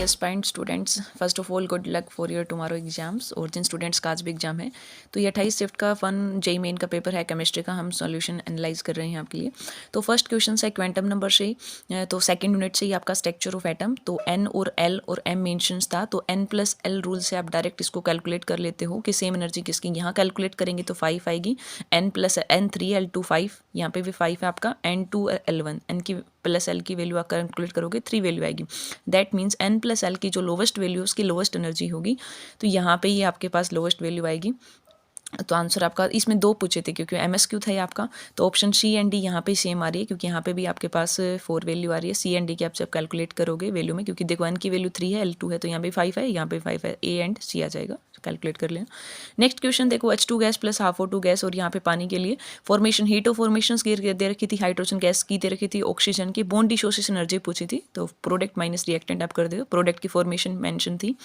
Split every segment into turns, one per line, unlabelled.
Aspirant students, first of all good luck for your tomorrow exams. और जिन students का आज भी एग्जाम है, तो ये 28 शिफ्ट का फन जेई मेन का पेपर है केमिस्ट्री का, हम सॉल्यूशन एनालाइज कर रहे हैं आपके लिए। तो फर्स्ट क्वेश्चन है क्वांटम नंबर से, तो सेकंड यूनिट से ही आपका स्ट्रक्चर ऑफ एटम। तो एन और एल और एम मेंशंस था, तो एन प्लस एल रूल से आप डायरेक्ट इसको कैलकुलेट कर लेते हो कि सेम एनर्जी किसकी। यहाँ कैलकुलेट करेंगे तो 5 आएगी, एन प्लस एन 3 एल 2 5, यहाँ पे भी 5 है आपका, एन 2 एल 1, एन की प्लस एल की वैल्यू आप कैलकुलेट करोगे 3 वैल्यू आएगी। That means n plus l की जो लोवेस्ट वैल्यू उसकी लोवेस्ट एनर्जी होगी, तो यहाँ पे ही आपके पास लोवेस्ट वैल्यू आएगी। तो आंसर आपका इसमें 2 पूछे थे क्योंकि एमएसक्यू था ये आपका, तो ऑप्शन सी एंड डी यहाँ पे सेम आ रही है क्योंकि यहाँ पे भी आपके पास 4 वैल्यू आ रही है। सी एंड डी की आप जब कैलकुलेट करोगे वैल्यू में, क्योंकि देखो एन की वैल्यू 3 है, एल 2 है, तो यहाँ पे 5 है, यहाँ पे 5 है, ए एंड सी आ जाएगा, कैलकुलेट कर लेना। नेक्स्ट क्वेश्चन देखो, H2 gas plus HO2 gas, और यहाँ पे पानी के लिए फॉर्मेशन, हीट ऑफ फॉर्मेशन दे रखी थी, हाइड्रोजन गैस की दे रखी थी, ऑक्सीजन की, बॉन्ड डिसोसिएशन एनर्जी पूछी थी, तो प्रोडक्ट माइनस रिएक्टेंट आप कर दो, प्रोडक्ट की फॉर्मेशन मेंशन थी।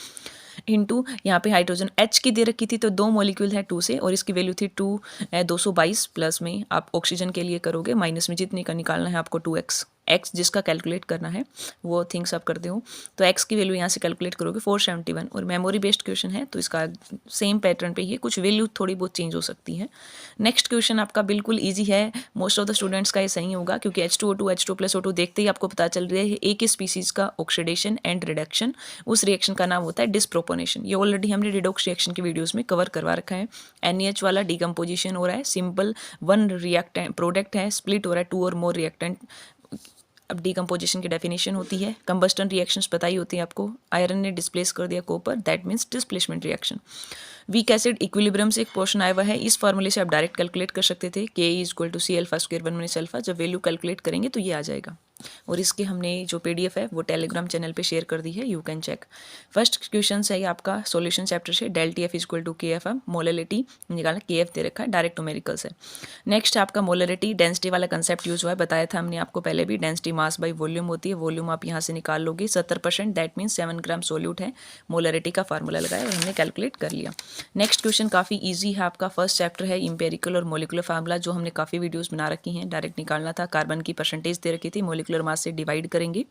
इनटू यहाँ पे हाइड्रोजन H की दे रखी थी, तो 2 मॉलिक्यूल है 2 से, और इसकी वैल्यू थी 222, प्लस में आप ऑक्सीजन के लिए करोगे, माइनस में जितने का निकालना है आपको 2x, x जिसका कैलकुलेट करना है वो थिंग्स आप करते हो, तो x की वैल्यू यहाँ से कैलकुलेट करोगे 471। और मेमोरी बेस्ड क्वेश्चन है, तो इसका सेम पैटर्न पे ही कुछ वैल्यू थोड़ी बहुत चेंज हो सकती है। नेक्स्ट क्वेश्चन आपका बिल्कुल ईजी है, मोस्ट ऑफ द स्टूडेंट्स का ये सही होगा क्योंकि H2O2 H2 प्लस O2 देखते ही आपको पता चल रहा है एक ही स्पीसीज का ऑक्सीडेशन एंड रिडक्शन, उस रिएक्शन का नाम होता है डिस्प्रोपोनेशन। ये ऑलरेडी हमने रिडॉक्स रिएक्शन के वीडियोस में कवर करवा रखा है। NaH वाला डिकम्पोजिशन हो रहा है, सिंपल 1 रिएक्टेंट प्रोडक्ट है, स्प्लिट हो रहा है 2 और मोर रिएक्टेंट। अब डिकम्पोजिशन की डेफिनेशन होती है, कंबस्टन रिएक्शंस पता ही होती है आपको, आयरन ने डिस्प्लेस कर दिया copper, that means displacement reaction. Weak acid equilibrium से एक पोर्शन आया हुआ है, इस फॉर्मूले से आप डायरेक्ट कैलकुलेट कर सकते थे, Ke=C alpha square 1 minus alpha, जब वैल्यू कैलकुलेट करेंगे तो ये आ जाएगा। और इसके हमने जो PDF है वो टेलीग्राम चैनल पे शेयर कर दी है, you can check. First question है आपका सॉल्यूशन चैप्टर से, डेल TF=KFM, मोलरिटी निकालना, KF दे रखा है, डायरेक्ट न्यूमेरिकल्स है। नेक्स्ट आपका मोलरिटी डेंसिटी वाला कंसेप्ट यूज हुआ है, बताया था हमने आपको पहले भी, डेंसिटी मास बाई वॉल्यूम होती है, वॉल्यूम आप यहाँ से निकाल लोगे 70%, दैट मीन्स 7 ग्राम सोल्यूट है, मोलरिटी का फार्मूला लगाया और हमने कैलकुलेट कर लिया। नेक्स्ट क्वेश्चन काफ़ी ईजी है आपका, फर्स्ट चैप्टर है इंपेरिकल और मोलिकुलर फार्मूला, जो हमने काफ़ी वीडियोस बना रखी हैं, डायरेक्ट निकालना था, कार्बन की परसेंटेज दे रखी थी, मोलिकुलर मास से डिवाइड करेंगे,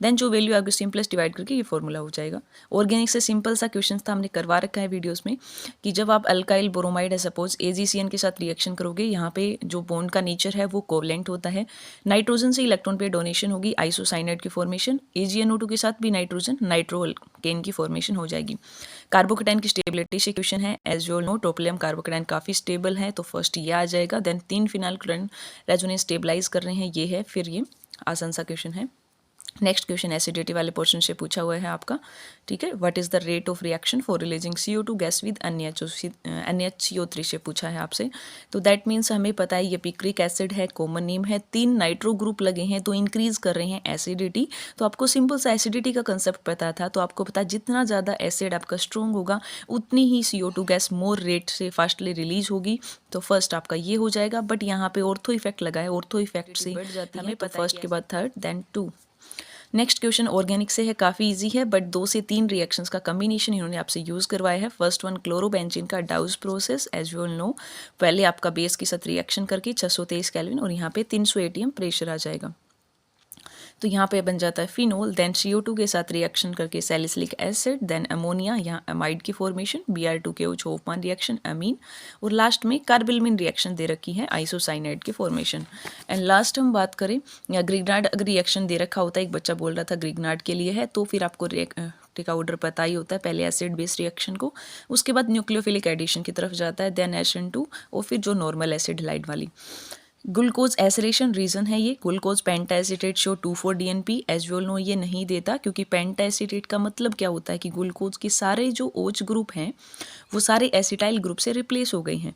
देन जो वैल्यू आगे सिंपलेस्ट डिवाइड करके ये फॉर्मूला हो जाएगा। ऑर्गेनिक से सिंपल सा क्वेश्चन था, हमने करवा रखा है वीडियोस में, कि जब आप अल्काइल ब्रोमाइड है सपोज AgCN के साथ रिएक्शन करोगे, यहाँ पे जो बॉन्ड का नेचर है वो कोवलेंट होता है, नाइट्रोजन से इलेक्ट्रॉन पे डोनेशन होगी, आइसोसाइनाइड की फॉर्मेशन, AgNO2 के साथ भी नाइट्रोजन नाइट्रोकेन की फॉर्मेशन हो जाएगी। कार्बोकेटाइन की स्टेबिलिटी से क्वेश्चन है, as you all know tropylium carbocation काफ़ी स्टेबल है, तो फर्स्ट ये आ जाएगा, then 3 phenyl chlorine resonance stabilise कर रहे हैं, ये है, फिर ये आसान सा क्वेश्चन है। नेक्स्ट क्वेश्चन एसिडिटी वाले पोर्शन से पूछा हुआ है आपका, ठीक है, what is the rate of reaction for releasing CO2 gas with NaCO3 से पूछा है आपसे। तो दैट मीन्स हमें पता है ये पिक्रिक एसिड है, कॉमन नेम है, 3 नाइट्रो ग्रुप लगे हैं तो इंक्रीज कर रहे हैं एसिडिटी। तो आपको सिंपल सा एसिडिटी का कंसेप्ट पता था, तो आपको पता जितना ज़्यादा एसिड आपका स्ट्रॉन्ग होगा उतनी ही CO2 गैस मोर रेट से फास्टली रिलीज होगी, तो फर्स्ट आपका ये हो जाएगा। बट यहाँ पे ऑर्थो इफेक्ट लगा है, ऑर्थो इफेक्ट से बढ़ जाती है, हमें पता फर्स्ट के बाद third then 2। Next question organic से है, काफ़ी इजी है, बट 2 से 3 रिएक्शंस का कम्बिनेशन इन्होंने आपसे यूज़ करवाया है। फर्स्ट वन क्लोरोबेंजीन का Dow's process, as you all know, पहले आपका बेस के साथ रिएक्शन करके 623 केल्विन और यहाँ पे 300 ATM प्रेशर आ जाएगा, तो यहाँ पे बन जाता है फिनोल, देन CO2 के साथ रिएक्शन करके सैलिसिलिक एसिड, देन अमोनिया, यहाँ अमाइड की फॉर्मेशन, Br2KO होफमान रिएक्शन, अमीन, और लास्ट में कार्बिलमिन रिएक्शन दे रखी है, आइसोसाइनाइड की फॉर्मेशन। एंड लास्ट हम बात करें ग्रिग्नार्ड, अगर रिएक्शन दे रखा होता है, एक बच्चा बोल रहा था ग्रिग्नार्ड के लिए है, तो फिर आपको टिका ऑर्डर पता ही होता है, पहले एसिड बेस रिएक्शन को, उसके बाद न्यूक्लियोफिलिक एडिशन की तरफ जाता है, देन SN2, और फिर जो नॉर्मल एसिड लाइट वाली। ग्लूकोज एसिलेशन रीजन है ये, glucose pentaacetate show 2,4-DNP, as well no ये नहीं देता, क्योंकि पेंटाएसिटेट का मतलब क्या होता है कि ग्लूकोज के सारे जो OH ग्रुप हैं वो सारे एसिटाइल ग्रुप से रिप्लेस हो गए हैं,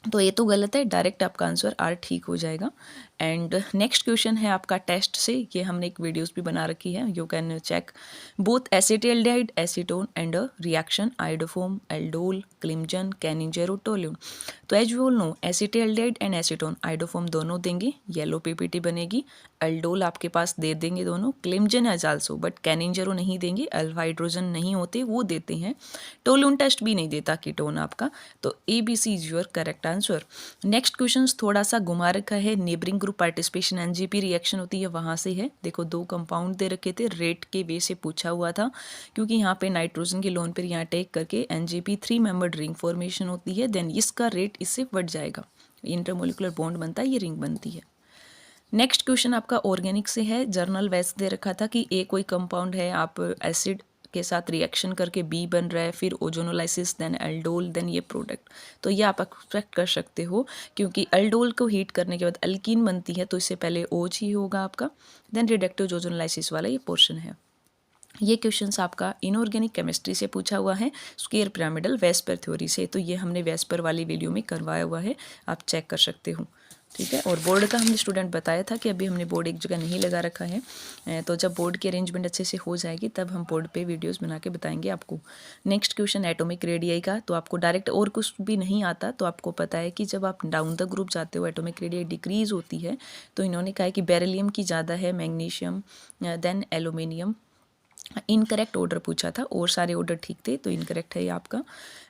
तो ये तो गलत है, डायरेक्ट आपका आंसर R ठीक हो जाएगा। एंड नेक्स्ट क्वेश्चन है आपका टेस्ट से, ये हमने एक वीडियोस भी बना रखी है, you can check. Both acetaldehyde acetone and reaction iodoform aldol Clemmensen Cannizzaro toluene, तो as you all know acetaldehyde and acetone iodoform दोनों देंगे, येलो PPT बनेगी, एल्डोल आपके पास दे देंगे दोनों, क्लिमजन एज आल्सो, बट कैनिंजेरो नहीं देंगे, अल्फा हाइड्रोजन नहीं होते वो देते हैं, टोल्यून टेस्ट भी नहीं देता कीटोन आपका, तो ABC is your correct answer. Answer. Next question थोड़ा सा घुमा रखा है, neighbouring group participation NGP reaction होती है वहाँ से है। देखो 2 कंपाउंड दे रखे थे, रेट के वे से पूछा हुआ था, क्योंकि यहाँ पे नाइट्रोजन के लोन पर यहाँ टेक करके एनजीपी 3 मेंबर्ड रिंग फॉर्मेशन होती है, देन इसका रेट इससे बढ़ जाएगा, इंटरमोलिकुलर बॉन्ड बनता है, ये रिंग बनती है। नेक्स्ट क्वेश्चन आपका ऑर्गेनिक से है, जर्नल वैसे दे रखा था कि ए कोई कंपाउंड है, आप एसिड के साथ रिएक्शन करके बी बन रहा है, फिर ओजोनोलाइसिस, देन एल्डोल, देन ये प्रोडक्ट। तो ये आप एक्सपेक्ट कर सकते हो, क्योंकि एल्डोल को हीट करने के बाद एल्कीन बनती है, तो इससे पहले ओज ही होगा आपका, देन रिडक्टिव ओजोनोलाइसिस वाला ये पोर्शन है। ये क्वेश्चंस आपका इनऑर्गेनिक केमिस्ट्री से पूछा हुआ है, स्क्वायर पिरामिडल वेस्पर थ्योरी से, तो ये हमने वेस्पर वाली वीडियो में करवाया हुआ है, आप चेक कर सकते हो। ठीक है, और बोर्ड का हमने स्टूडेंट बताया था कि अभी हमने बोर्ड एक जगह नहीं लगा रखा है, तो जब बोर्ड की अरेंजमेंट अच्छे से हो जाएगी तब हम बोर्ड पे वीडियोस बना के बताएंगे आपको। नेक्स्ट क्वेश्चन एटॉमिक रेडियाई का, तो आपको डायरेक्ट और कुछ भी नहीं आता, तो आपको पता है कि जब आप डाउन द ग्रुप जाते हो एटॉमिक रेडियाई डिक्रीज होती है, तो इन्होंने कहा है कि बेरिलियम की ज़्यादा है, magnesium, then aluminium. Incorrect order पूछा था और सारे ऑर्डर ठीक थे, तो इनकरेक्ट है ये आपका।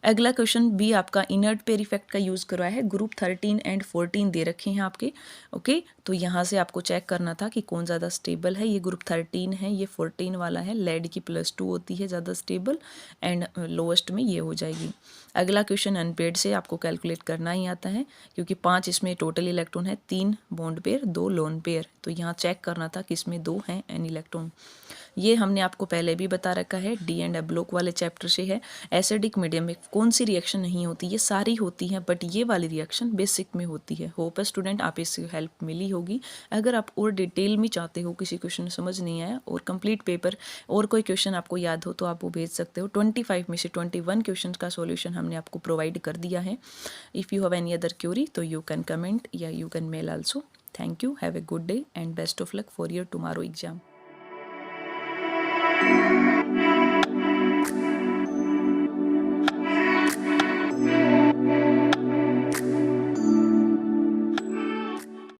अगला क्वेश्चन भी आपका इनर्ट पेयर इफेक्ट का यूज़ करवाया है, ग्रुप 13 एंड 14 दे रखे हैं आपके। ओके, तो यहाँ से आपको चेक करना था कि कौन ज़्यादा स्टेबल है, ये ग्रुप 13 है, ये 14 वाला है, लेड की +2 होती है ज़्यादा स्टेबल, एंड लोएस्ट में ये हो जाएगी। अगला क्वेश्चन अनपेड से आपको कैलकुलेट करना ही आता है, क्योंकि 5 इसमें टोटल इलेक्ट्रॉन है, 3 बॉन्ड पेयर, 2 लोन पेयर, तो यहाँ चेक करना था कि इसमें 2 हैं एन इलेक्ट्रॉन। ये हमने आपको पहले भी बता रखा है, डी एंड ब्लॉक वाले चैप्टर से है। एसिडिक मीडियम में कौन सी रिएक्शन नहीं होती, ये सारी होती हैं, बट ये वाली रिएक्शन बेसिक में होती है। होप है स्टूडेंट आप इससे हेल्प मिली होगी। अगर आप और डिटेल में चाहते हो, किसी क्वेश्चन समझ नहीं आया और कंप्लीट पेपर और कोई क्वेश्चन आपको याद हो, तो आप वो भेज सकते हो। 25 में से 21 क्वेश्चन का सॉल्यूशन हमने आपको प्रोवाइड कर दिया है। If you have any other query, तो यू कैन कमेंट या you can mail also. Thank you, have a good day and best of luck for your tomorrow exam.